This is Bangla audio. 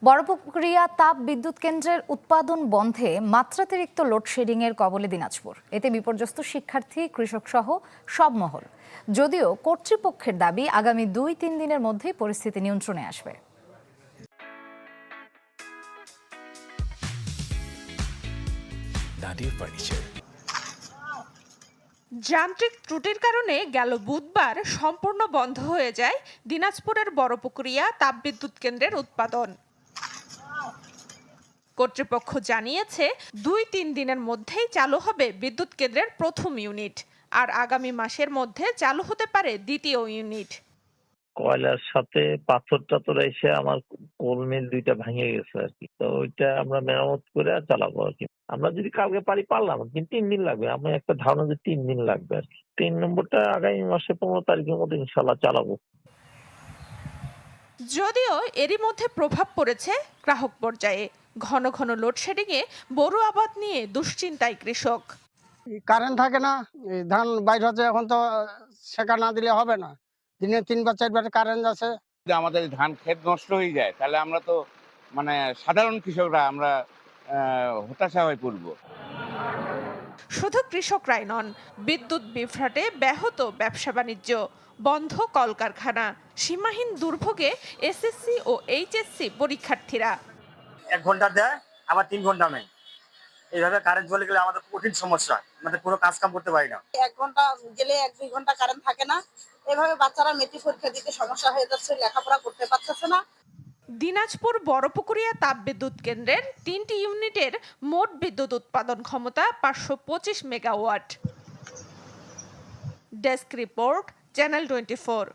বড়পুকুরিয়া তাপ বিদ্যুৎ কেন্দ্রের উৎপাদন বন্ধে মাত্রাতিরিক্ত লোডশেডিং এর কবলে দিনাজপুর। এতে বিপর্যস্ত শিক্ষার্থী, কৃষক সহ সব মহল। যদিও কর্তৃপক্ষের দাবি আগামী ২-৩ দিনের মধ্যেই পরিস্থিতি নিয়ন্ত্রণে আসবে। যান্ত্রিক ত্রুটির কারণে গেল বুধবার সম্পূর্ণ বন্ধ হয়ে যায় দিনাজপুরের বড়পুকুরিয়া তাপবিদ্যুৎ কেন্দ্রের উৎপাদন। কর্তৃপক্ষ জানিয়েছে ২-৩ দিনের মধ্যেই চালু হবে বিদ্যুৎ কেন্দ্রের প্রথম ইউনিট, আর আগামী মাসের মধ্যে চালু হতে পারে দ্বিতীয় ইউনিট। কয়লার সাথে পাথর টাথর এসে আমার কোল মিল ২টা ভেঙে গেছে আর কি। তো ওইটা আমরা মেরামত করে চালাবো আর কি। আমরা যদি কালকে পারলাম, কিন্তু ৩ দিন লাগবে। আমি একটা ধারণা যে ৩ দিন লাগবে আর কি। ৩ নম্বরটা আগামী মাসে ১৫ তারিখের মধ্যে ইনশাল্লাহ চালাবো। যদিও এরই মধ্যে প্রভাব পড়েছে গ্রাহক পর্যায়ে। ঘন ঘন লোডশেডিংয়ে বোরো আবাদ নিয়ে দুশ্চিন্তায় কৃষক। কারেন্ট থাকে না, ধান বাইর হচ্ছে, এখন তো সেকা না দিলে হবে না। দিনে ৩ বা ৪ বার কারেন্ট আছে। আমাদের ধান ক্ষেত নষ্ট হয়ে যায়, তাহলে আমরা তো সাধারণ কৃষকরা আমরা হতাশা হয়ে পড়ব। শুধু কৃষকরাই নন, বিদ্যুৎ বিভ্রাটে ব্যাহত ব্যবসা বাণিজ্য, বন্ধ কলকারখানা, সীমাহীন দুর্ভোগে এসএসসি ও এইচএসসি পরীক্ষার্থীরা। ১ ঘন্টা দেয়, আবার ৩ ঘন্টা নেই। এইভাবে কারেন্ট চলে গেলে আমাদের কঠিন সমস্যা, আমাদের কোনো কাজ কাম করতে পারি না। ১ ঘন্টা গেলে ১-২ ঘন্টা কারেন্ট থাকে না। এভাবে বাচ্চারা মেট্রিক পরীক্ষা দিতে সমস্যা হয়ে যাচ্ছে, লেখাপড়া করতে পারতেছে না। দিনাজপুর বড়পুকুরিয়া তাপবিদ্যুৎ কেন্দ্রের ৩টি ইউনিটের মোট বিদ্যুৎ উৎপাদন ক্ষমতা ৫২৫ মেগাওয়াট। Desk report, channel 24।